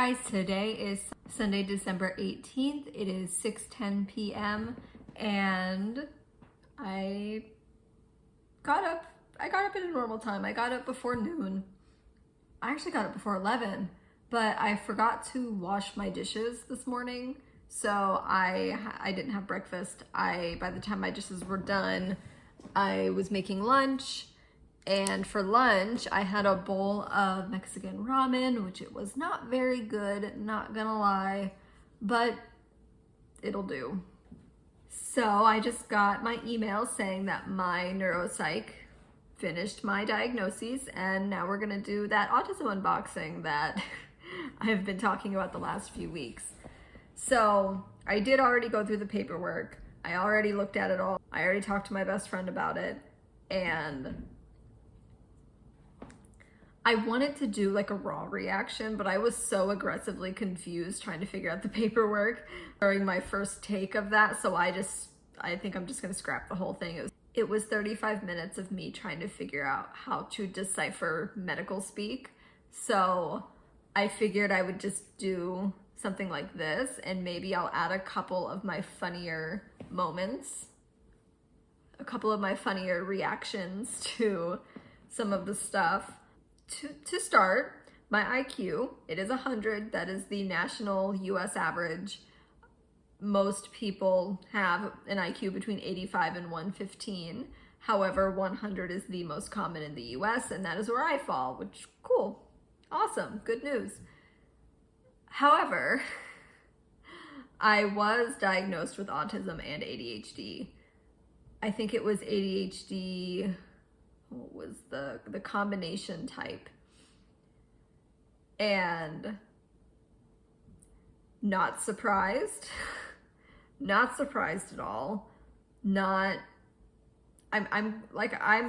guys, today is Sunday, December 18th. It is 6:10 p.m. and I got up at a normal time. I got up before noon. I actually got up before 11, but I forgot to wash my dishes this morning. So I didn't have breakfast. By the time my dishes were done, I was making lunch. And for lunch, I had a bowl of Mexican ramen, which it was not very good, not gonna lie, but it'll do. So I just got my email saying that my neuropsych finished my diagnoses, and now we're gonna do that autism unboxing that I've been talking about the last few weeks. So I did already go through the paperwork. I already looked at it all. I already talked to my best friend about it, and I wanted to do like a raw reaction, but I was so aggressively confused trying to figure out the paperwork during my first take of that. So I think I'm just gonna scrap the whole thing. It was 35 minutes of me trying to figure out how to decipher medical speak. So I figured I would just do something like this, and maybe I'll add a couple of my funnier moments, a couple of my funnier reactions to some of the stuff. To start, my IQ, it is 100. That is the national US average. Most people have an IQ between 85 and 115. However, 100 is the most common in the US, and that is where I fall, which, cool, awesome, good news. However, I was diagnosed with autism and ADHD. I think it was ADHD, what was the combination type, and not surprised, not surprised at all. I'm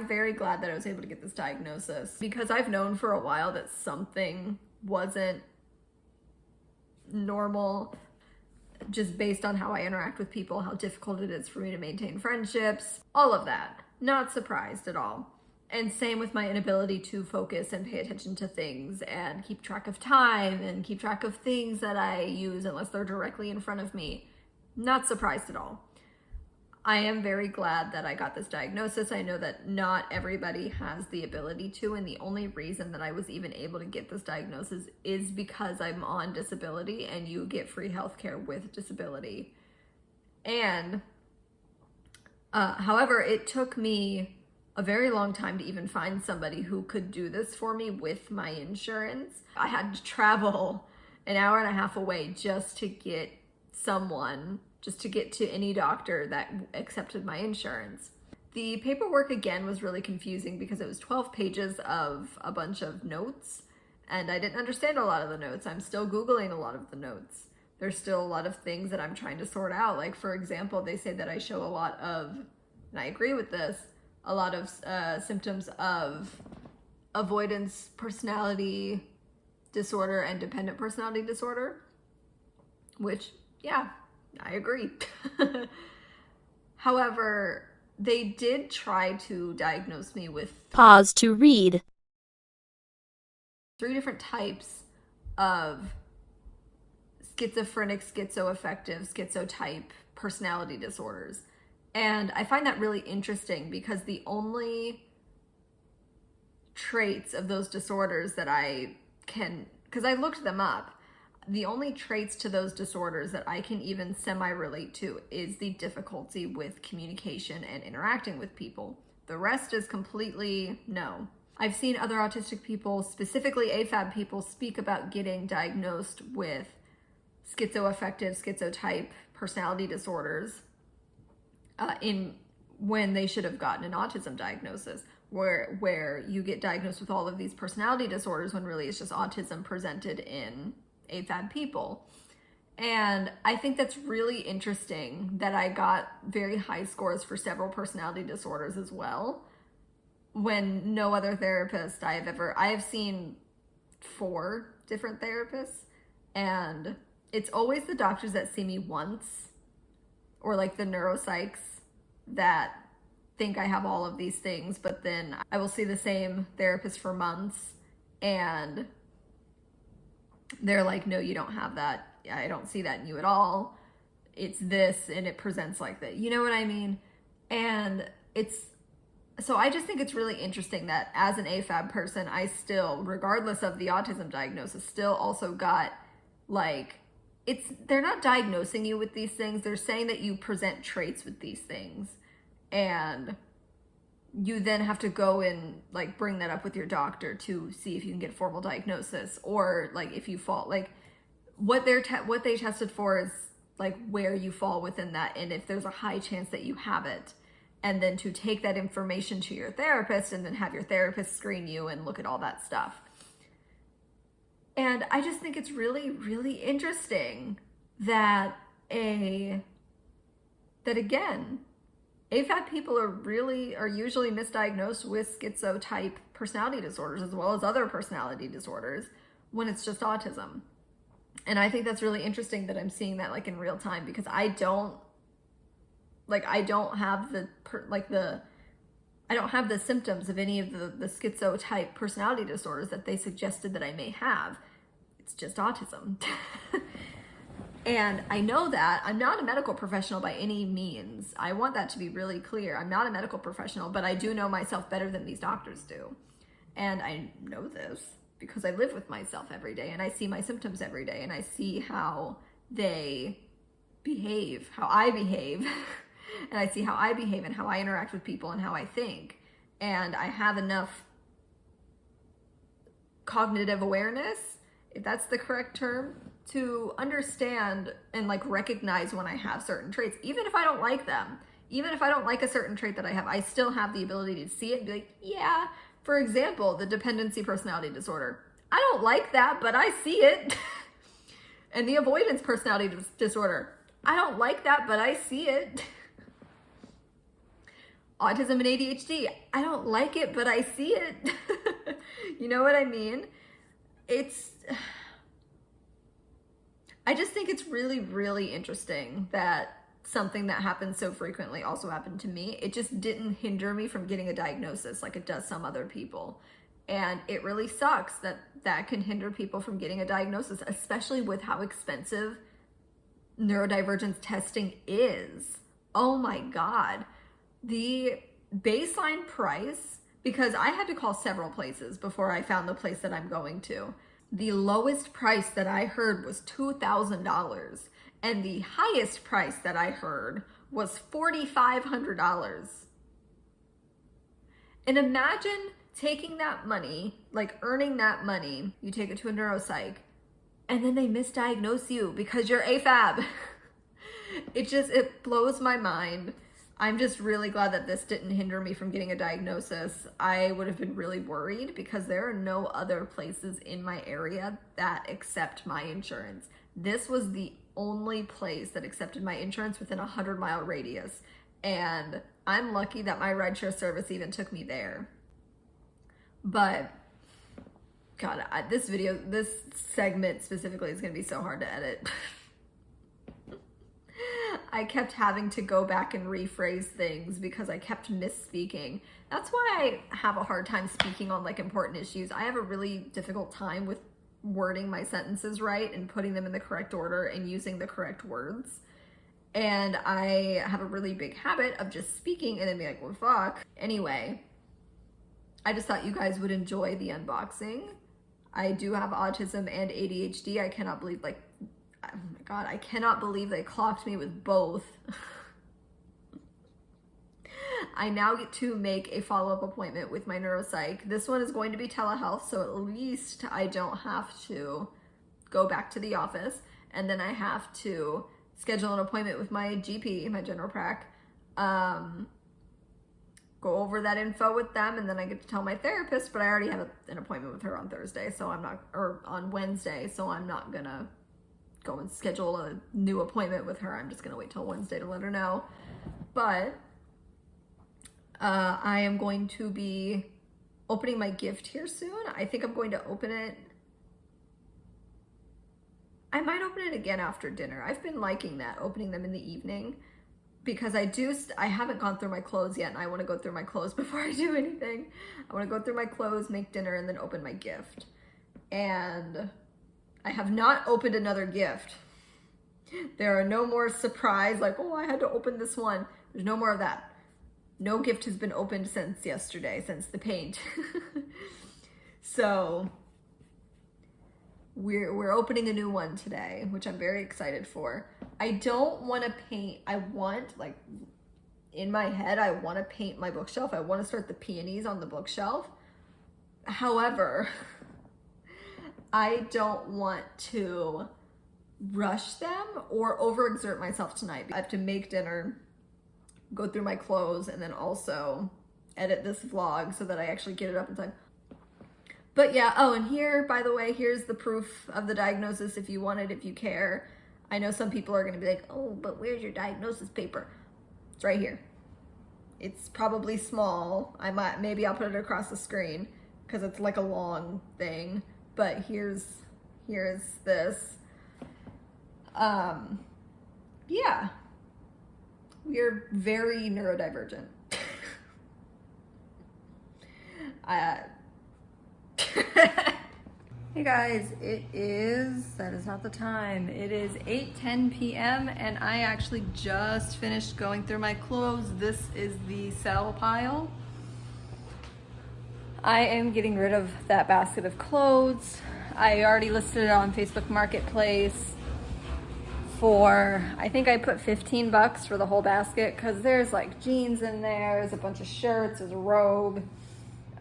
very glad that I was able to get this diagnosis, because I've known for a while that something wasn't normal, just based on how I interact with people, how difficult it is for me to maintain friendships, all of that. Not surprised at all. And same with my inability to focus and pay attention to things and keep track of time and keep track of things that I use unless they're directly in front of me. Not surprised at all. I am very glad that I got this diagnosis. I know that not everybody has the ability to, and the only reason that I was even able to get this diagnosis is because I'm on disability, and you get free healthcare with disability. And however, it took me a very long time to even find somebody who could do this for me with my insurance. I had to travel an hour and a half away just to get to any doctor that accepted my insurance. The paperwork again was really confusing because it was 12 pages of a bunch of notes, and I didn't understand a lot of the notes. I'm still Googling a lot of the notes. There's still a lot of things that I'm trying to sort out. Like, for example, they say that I show a lot of, and I agree with this, a lot of symptoms of avoidance personality disorder and dependent personality disorder, which, yeah, I agree. However, they did try to diagnose me with pause to read 3 different types of schizophrenic, schizoaffective, schizotype personality disorders. And I find that really interesting because the only traits of those disorders that because I looked them up, the only traits to those disorders that I can even semi-relate to is the difficulty with communication and interacting with people. The rest is completely no. I've seen other autistic people, specifically AFAB people, speak about getting diagnosed with schizoaffective, schizotype personality disorders when they should have gotten an autism diagnosis, where you get diagnosed with all of these personality disorders when really it's just autism presented in AFAB people. And I think that's really interesting that I got very high scores for several personality disorders as well, when no other therapist I have seen 4 different therapists, and it's always the doctors that see me once, or like the neuropsychs that think I have all of these things, but then I will see the same therapist for months, and they're like, no, you don't have that. I don't see that in you at all. It's this, and it presents like that. You know what I mean? And so I just think it's really interesting that as an AFAB person, I still, regardless of the autism diagnosis, still also got like, they're not diagnosing you with these things. They're saying that you present traits with these things. And you then have to go and like bring that up with your doctor to see if you can get formal diagnosis, or like if you fall, like what they tested for is like where you fall within that, and if there's a high chance that you have it, and then to take that information to your therapist and then have your therapist screen you and look at all that stuff. And I just think it's really, really interesting that again, AFAB people are usually misdiagnosed with schizo-type personality disorders as well as other personality disorders when it's just autism. And I think that's really interesting that I'm seeing that like in real time, because I don't have the symptoms of any of the schizo-type personality disorders that they suggested that I may have. It's just autism. And I know that I'm not a medical professional by any means. I want that to be really clear. I'm not a medical professional, but I do know myself better than these doctors do. And I know this because I live with myself every day, and I see my symptoms every day, and I see how they behave, how I behave, and I see how I behave and how I interact with people and how I think. And I have enough cognitive awareness, if that's the correct term, to understand and like recognize when I have certain traits, even if I don't like them. Even if I don't like a certain trait that I have, I still have the ability to see it and be like, yeah, for example, the dependency personality disorder. I don't like that, but I see it. And the avoidance personality disorder. I don't like that, but I see it. Autism and ADHD. I don't like it, but I see it. You know what I mean? I just think it's really, really interesting that something that happens so frequently also happened to me. It just didn't hinder me from getting a diagnosis like it does some other people. And it really sucks that that can hinder people from getting a diagnosis, especially with how expensive neurodivergence testing is. Oh my God. The baseline price, because I had to call several places before I found the place that I'm going to. The lowest price that I heard was $2,000, and the highest price that I heard was $4,500. And imagine taking that money, like earning that money, you take it to a neuropsych, and then they misdiagnose you because you're AFAB. It blows my mind. I'm just really glad that this didn't hinder me from getting a diagnosis. I would have been really worried because there are no other places in my area that accept my insurance. This was the only place that accepted my insurance within a 100-mile radius. And I'm lucky that my rideshare service even took me there. But God, this segment specifically is going to be so hard to edit. I kept having to go back and rephrase things because I kept misspeaking. That's why I have a hard time speaking on like important issues. I have a really difficult time with wording my sentences right and putting them in the correct order and using the correct words. And I have a really big habit of just speaking and then being like, well, fuck. Anyway, I just thought you guys would enjoy the unboxing. I do have autism and ADHD. I cannot believe, like, oh my God, I cannot believe they clocked me with both. I now get to make a follow-up appointment with my neuropsych. This one is going to be telehealth, so at least I don't have to go back to the office. And then I have to schedule an appointment with my GP, my general prac, go over that info with them, and then I get to tell my therapist, but I already have an appointment with her on Thursday, so I'm not, or on Wednesday, so I'm not gonna go and schedule a new appointment with her. I'm just gonna wait till Wednesday to let her know. But I am going to be opening my gift here soon. I think I'm going to open it. I might open it again after dinner. I've been liking that, opening them in the evening, because I haven't gone through my clothes yet, and I want to go through my clothes before I do anything. I want to go through my clothes, make dinner, and then open my gift. And I have not opened another gift. There are no more surprise, like, oh, I had to open this one. There's no more of that. No gift has been opened since yesterday, since the paint. So we're opening a new one today, which I'm very excited for. I don't want to paint. I want, like, in my head, I want to paint my bookshelf. I want to start the peonies on the bookshelf. However, I don't want to rush them or overexert myself tonight. I have to make dinner, go through my clothes, and then also edit this vlog so that I actually get it up in time. But yeah, oh, and here, by the way, here's the proof of the diagnosis if you want it, if you care. I know some people are gonna be like, oh, but where's your diagnosis paper? It's right here. It's probably small. Maybe I'll put it across the screen because it's like a long thing, but here's this. Yeah, we are very neurodivergent. Hey guys, that is not the time. It is 8:10 p.m. and I actually just finished going through my clothes. This is the sell pile. I am getting rid of that basket of clothes. I already listed it on Facebook Marketplace for, I think I put 15 bucks for the whole basket because there's like jeans in there, there's a bunch of shirts, there's a robe,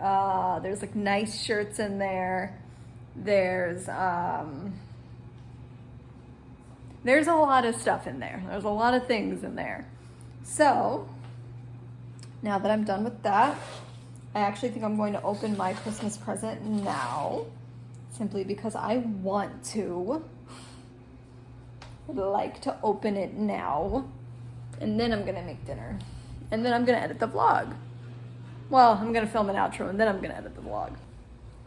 there's like nice shirts in there. There's a lot of stuff in there. There's a lot of things in there. So now that I'm done with that, I actually think I'm going to open my Christmas present now, simply because I want to. I'd like to open it now, and then I'm gonna make dinner, and then I'm gonna edit the vlog. Well, I'm gonna film an outro, and then I'm gonna edit the vlog.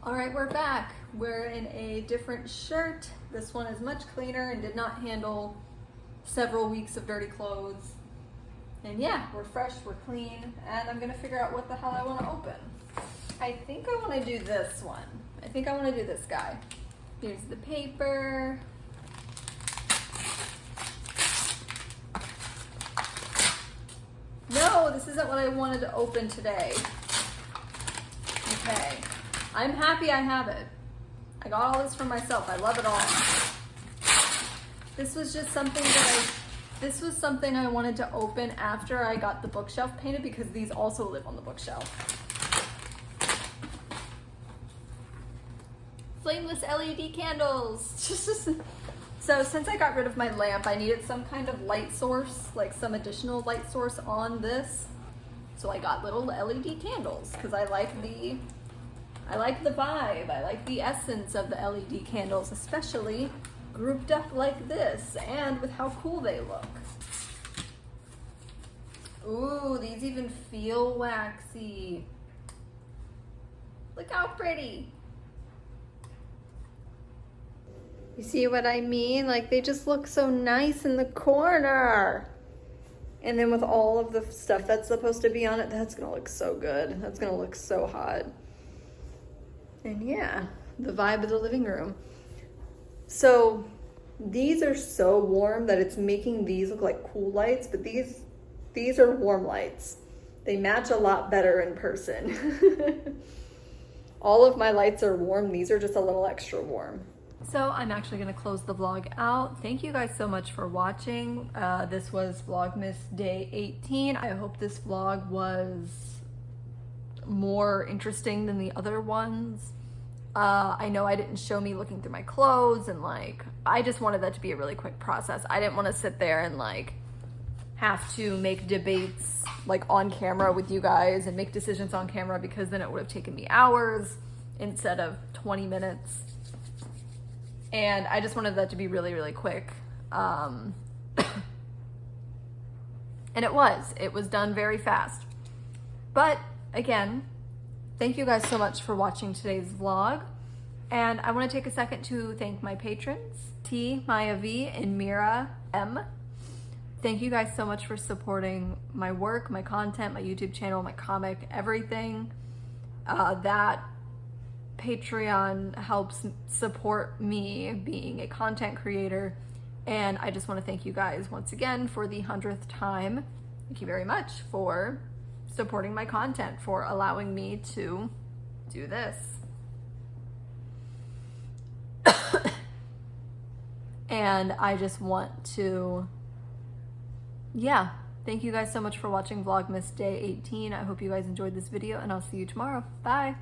All right, we're back. We're in a different shirt. This one is much cleaner and did not handle several weeks of dirty clothes. And yeah, we're fresh, we're clean, and I'm gonna figure out what the hell I wanna open. I think I wanna do this one. I think I wanna do this guy. Here's the paper. No, this isn't what I wanted to open today. Okay, I'm happy I have it. I got all this for myself. I love it all. This was just something this was something I wanted to open after I got the bookshelf painted because these also live on the bookshelf. Flameless LED candles. So since I got rid of my lamp, I needed some kind of light source, like some additional light source on this. So I got little LED candles because I like the vibe. I like the essence of the LED candles, especially grouped up like this and with how cool they look. Ooh, these even feel waxy. Look how pretty. You see what I mean? Like, they just look so nice in the corner. And then with all of the stuff that's supposed to be on it, that's gonna look so good. That's gonna look so hot. And yeah, the vibe of the living room. So these are so warm that it's making these look like cool lights, but these are warm lights. They match a lot better in person. All of my lights are warm. These are just a little extra warm. So I'm actually gonna close the vlog out. Thank you guys so much for watching. This was Vlogmas Day 18. I hope this vlog was more interesting than the other ones. I know I didn't show me looking through my clothes and like, I just wanted that to be a really quick process. I didn't want to sit there and like have to make debates like on camera with you guys and make decisions on camera because then it would have taken me hours instead of 20 minutes. And I just wanted that to be really, really quick. And it was done very fast. But again, thank you guys so much for watching today's vlog. And I want to take a second to thank my patrons, T, Maya V, and Mira M. Thank you guys so much for supporting my work, my content, my YouTube channel, my comic, everything. That Patreon helps support me being a content creator, and I just want to thank you guys once again for the 100th time. Thank you very much for supporting my content, for allowing me to do this. And I just want to, yeah, thank you guys so much for watching Vlogmas Day 18. I hope you guys enjoyed this video, and I'll see you tomorrow. Bye!